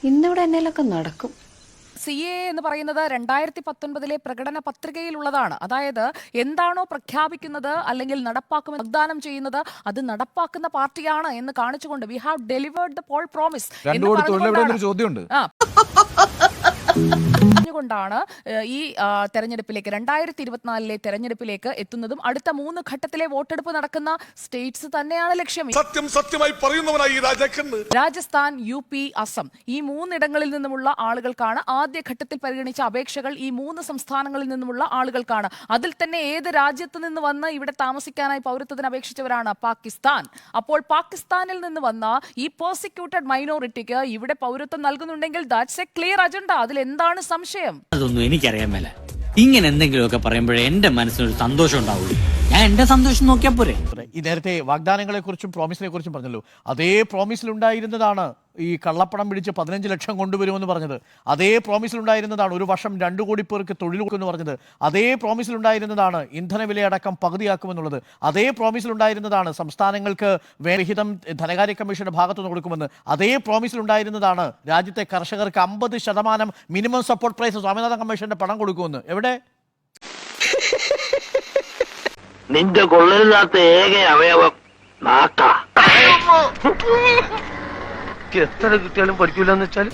ഇന്നിവിടെ എന്നേലൊക്കെ നടക്കും. CA എന്ന് പറയുന്നത് 2019 പ്രകടന പത്രികയിലുള്ളതാണ്. അതായത് എന്താണോ പ്രഖ്യാപിക്കുന്നത് അല്ലെങ്കിൽ നടപ്പാക്കുമെന്ന് വാഗ്ദാനം ചെയ്യുന്നത് അത് നടപ്പാക്കുന്ന പാർട്ടിയാണ് എന്ന് കാണിച്ചുകൊണ്ട് we have delivered the poll promise ാണ് ഈ തെരഞ്ഞെടുപ്പിലേക്ക് 2024 തെരഞ്ഞെടുപ്പിലേക്ക് എത്തുന്നതും അടുത്ത 3 ഘട്ടത്തിലെ വോട്ടെടുപ്പ് നടക്കുന്ന സ്റ്റേറ്റ്സ് തന്നെയാണ് ലക്ഷ്യം. സത്യമായി പറയുന്നവനായി രാജസ്ഥാൻ, UP, അസം ഈ 3 ഇടങ്ങളിൽ നിന്നുമുള്ള ആളുകൾക്കാണ് ആദ്യ ഘട്ടത്തിൽ പരിഗണിച്ച അപേക്ഷകൾ. ഈ 3 സംസ്ഥാനങ്ങളിൽ നിന്നുമുള്ള ആളുകൾക്കാണ്. അതിൽ തന്നെ ഏത് രാജ്യത്ത് നിന്ന് വന്ന് ഇവിടെ താമസിക്കാനായി പൗരത്വത്തിന് അപേക്ഷിച്ചവരാണ്? പാകിസ്ഥാൻ. അപ്പോൾ പാകിസ്ഥാനിൽ നിന്ന് വന്ന ഈ പെർസിക്യൂട്ടഡ് മൈനോറിറ്റിക്ക് ഇവിടെ പൗരത്വം നൽകുന്നുണ്ടെങ്കിൽ ദാറ്റ്സ് എ ക്ലിയർ അജണ്ട. അതിൽ എന്താണ് സംശയം? അതൊന്നും എനിക്കറിയാൻ മേല. ഇങ്ങനെ എന്തെങ്കിലുമൊക്കെ പറയുമ്പോഴേ എന്റെ മനസ്സിനൊരു സന്തോഷം ഉണ്ടാവുള്ളൂ. ഞാൻ എന്റെ സന്തോഷം നോക്കിയാ പോരെ. ഈ നേരത്തെ വാഗ്ദാനങ്ങളെ കുറിച്ചും പ്രോമിസിനെ കുറിച്ചും പറഞ്ഞല്ലോ. അതേ പ്രോമിസിലുണ്ടായിരുന്നതാണ് ഈ കള്ളപ്പണം പിടിച്ച് 15 ലക്ഷം കൊണ്ടുവരുമെന്ന് പറഞ്ഞത്. അതേ പ്രോമിസിലുണ്ടായിരുന്നതാണ് 1 വർഷം 2 കോടി പേർക്ക് തൊഴിൽ കൊടുക്കുമെന്ന് പറഞ്ഞത്. അതേ പ്രോമിസിലുണ്ടായിരുന്നതാണ് ഇന്ധനവിലയടക്കം പകുതിയാക്കുമെന്നുള്ളത്. അതേ പ്രോമിസിലുണ്ടായിരുന്നതാണ് സംസ്ഥാനങ്ങൾക്ക് വിഹിതം ധനകാര്യ കമ്മീഷന്റെ ഭാഗത്തുനിന്ന് കൊടുക്കുമെന്ന്. അതേ പ്രോമിസിലുണ്ടായിരുന്നതാണ് രാജ്യത്തെ കർഷകർക്ക് 50% മിനിമം സപ്പോർട്ട് പ്രൈസ് സ്വാമിനാഥൻ കമ്മീഷന്റെ പണം കൊടുക്കുമെന്ന്. എവിടെ? നിന്റെ കൊള്ളരുതാത്ത ഏക അവയവം നാക്കാ. എത്ര കിട്ടിയാലും പഠിക്കൂലെന്ന് വെച്ചാൽ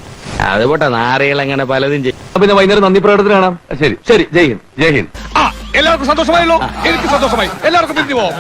അതുപോട്ടെ. നാറികൾ അങ്ങനെ പലതും ചെയ്യും. പിന്നെ വൈകുന്നേരം നന്ദി പ്രകടനത്തിന് കാണാം. ശരി ശരി. ജയ് ഹിന്ദ്. ജയ് ഹിന്ദ്. എല്ലാവർക്കും സന്തോഷമായല്ലോ. എനിക്ക് സന്തോഷമായി. എല്ലാവർക്കും പിരിഞ്ഞു പോവാം.